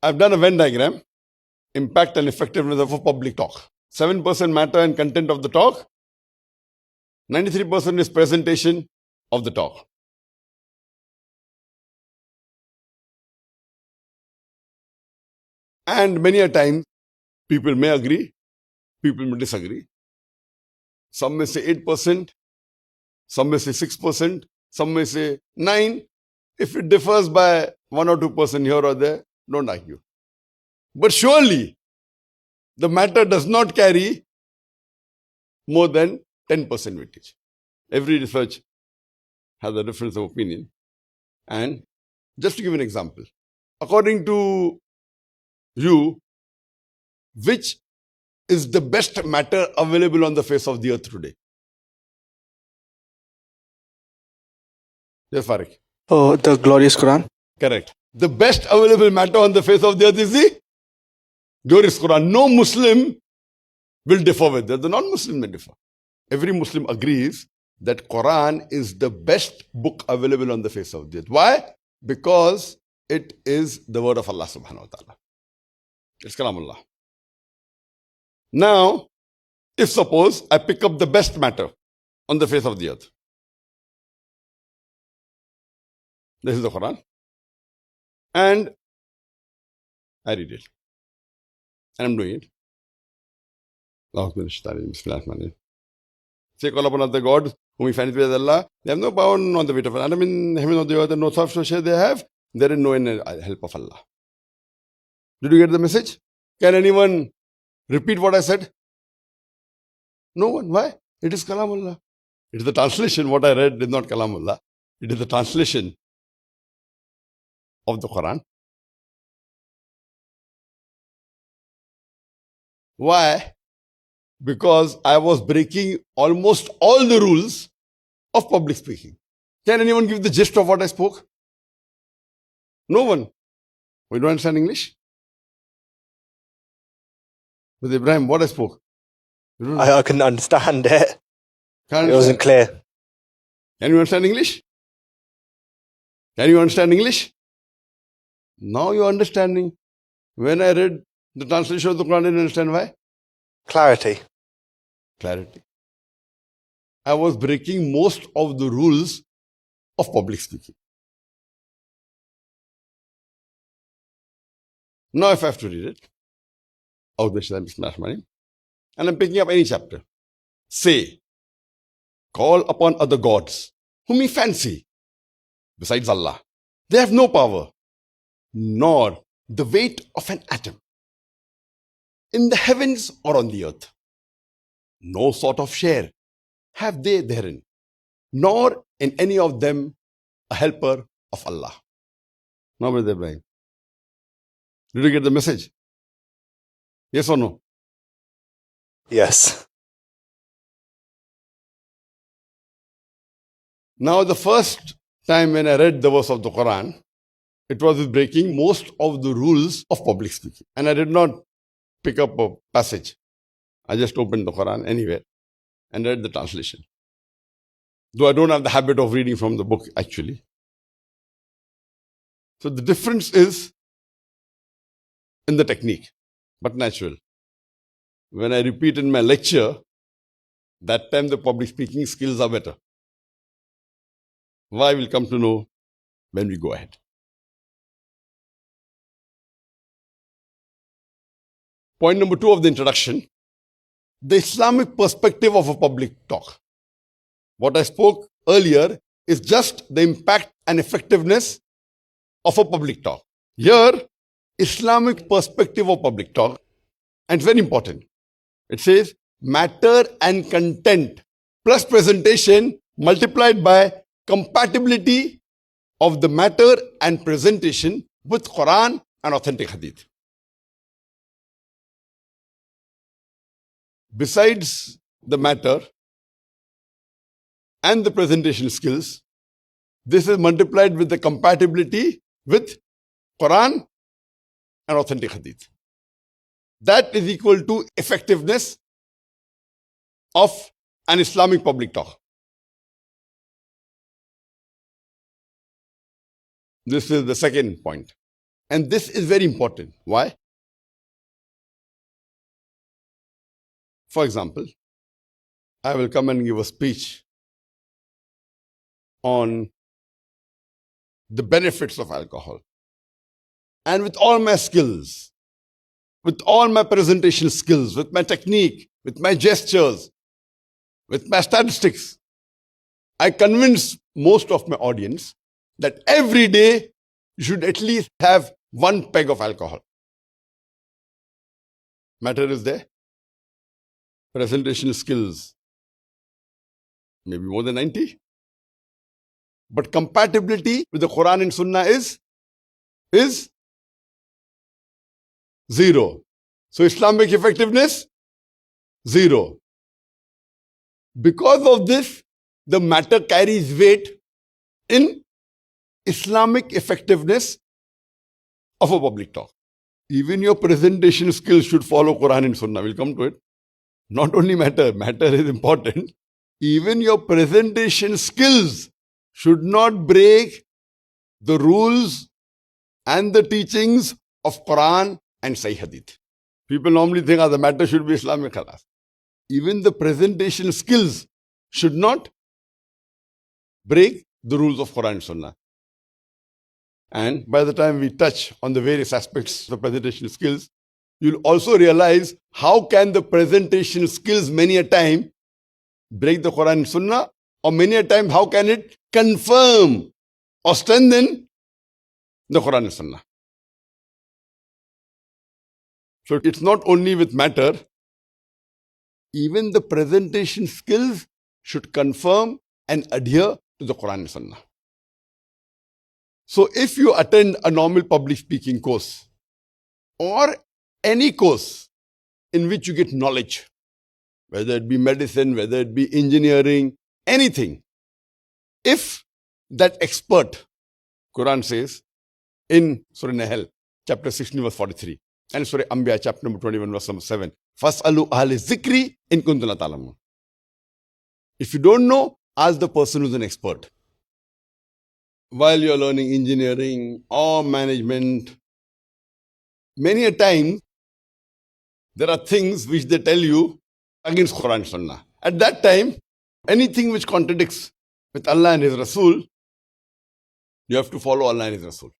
I've done a Venn diagram, impact and effectiveness of a public talk. 7% matter and content of the talk, 93% is presentation of the talk. And many a time, people may agree, people may disagree. Some may say 8%, some may say 6%, some may say 9%. If it differs by 1 or 2% here or there, don't argue. But surely, the matter does not carry more than 10% weightage. Every research has a difference of opinion. And just to give an example, according to you, which is the best matter available on the face of the earth today? Yes, Farik. Oh, the glorious Quran. Correct. The best available matter on the face of the earth is the glorious Quran. No Muslim will differ with that. The non-Muslim may differ. Every Muslim agrees that Quran is the best book available on the face of the earth. Why? Because it is the word of Allah subhanahu wa ta'ala. It's Kalamullah. Now, if suppose I pick up the best matter on the face of the earth, this is the Quran, and I read it, and I'm doing it. Say, call upon other gods whom we find with Allah. They have no power on the weight of Adam in heaven or the earth, and no soft share they have. There is no help of Allah. Did you get the message? Can anyone repeat what I said? No one. Why? It is Kalamullah. It is the translation. What I read is not Kalamullah. It is the translation of the Quran. Why? Because I was breaking almost all the rules of public speaking. Can anyone give the gist of what I spoke? No one. We don't understand English? With Ibrahim, what I spoke? I couldn't understand it. Can't It wasn't clear. Can you understand English? Can you understand English? Now you're understanding. When I read the translation of the Quran, I didn't understand why. Clarity. Clarity. I was breaking most of the rules of public speaking. Now if I have to read it, and I'm picking up any chapter, say, call upon other gods whom you fancy besides Allah. They have no power, nor the weight of an atom in the heavens or on the earth. No sort of share have they therein, nor in any of them a helper of Allah. Now, Brother Ibrahim, did you get the message? Yes or no? Yes. Now, the first time when I read the verse of the Quran, it was with breaking most of the rules of public speaking. And I did not pick up a passage. I just opened the Quran anywhere and read the translation. Though I don't have the habit of reading from the book actually. So the difference is in the technique, but natural. When I repeat in my lecture, that time the public speaking skills are better. Why, we'll come to know when we go ahead. Point number 2 of the introduction, the Islamic perspective of a public talk. What I spoke earlier is just the impact and effectiveness of a public talk. Here, Islamic perspective of public talk, and it's very important. It says matter and content plus presentation multiplied by compatibility of the matter and presentation with Quran and authentic hadith. Besides the matter and the presentation skills, this is multiplied with the compatibility with Quran and authentic hadith. That is equal to effectiveness of an Islamic public talk. This is the second point. And this is very important. Why? For example, I will come and give a speech on the benefits of alcohol. And with all my skills, with all my presentation skills, with my technique, with my gestures, with my statistics, I convince most of my audience that every day you should at least have one peg of alcohol. Matter is there. Presentation skills, maybe more than 90. But compatibility with the Quran and Sunnah is zero. So Islamic effectiveness, zero. Because of this, the matter carries weight in Islamic effectiveness of a public talk. Even your presentation skills should follow Quran and Sunnah. We'll come to it. Not only matter is important. Even your presentation skills should not break the rules and the teachings of Quran and Sahih Hadith. People normally think the matter should be Islamic khalas. Even the presentation skills should not break the rules of Quran and Sunnah. And by the time we touch on the various aspects of the presentation skills, you'll also realize how can the presentation skills many a time break the Quran and Sunnah, or many a time how can it confirm or strengthen the Quran and Sunnah. So it's not only with matter, even the presentation skills should confirm and adhere to the Quran and Sunnah. So if you attend a normal public speaking course or any course in which you get knowledge, whether it be medicine, whether it be engineering, anything, if that expert, Quran says in Surah Nahl, chapter 16, verse 43, and Surah Anbiya, chapter number 21, verse number 7, فَاسْأَلُوا أَهْلِ الذِّكْرِ إِن كُنتُمْ لَا تَعْلَمُونَ. If you don't know, ask the person who's an expert. While you're learning engineering or management, many a time there are things which they tell you against Quran and Sunnah. At that time, anything which contradicts with Allah and His Rasul, you have to follow Allah and His Rasul.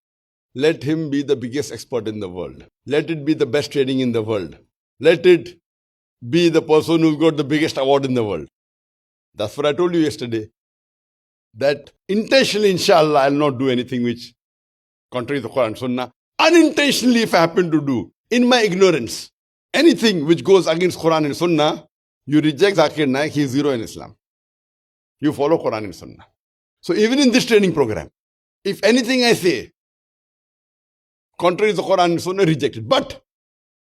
Let him be the biggest expert in the world. Let it be the best trading in the world. Let it be the person who's got the biggest award in the world. That's what I told you yesterday. That intentionally, inshallah, I'll not do anything which contrary to the Quran and Sunnah. Unintentionally, if I happen to do, in my ignorance, anything which goes against Quran and Sunnah, you reject Zakir Naik, he is zero in Islam. You follow Quran and Sunnah. So even in this training program, if anything I say, contrary to the Quran and Sunnah, reject it. But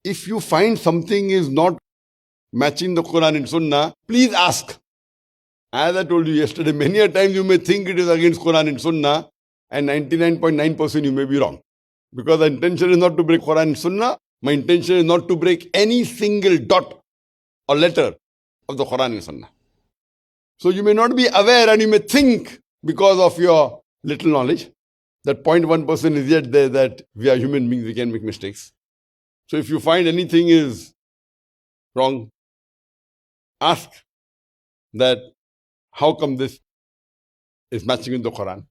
if you find something is not matching the Quran and Sunnah, please ask. As I told you yesterday, many a times you may think it is against Quran and Sunnah, and 99.9% you may be wrong. Because the intention is not to break Quran and Sunnah, my intention is not to break any single dot or letter of the Quran and Sunnah. So you may not be aware and you may think, because of your little knowledge, that 0.1% is yet there, that we are human beings, we can make mistakes. So if you find anything is wrong, ask that how come this is matching with the Quran.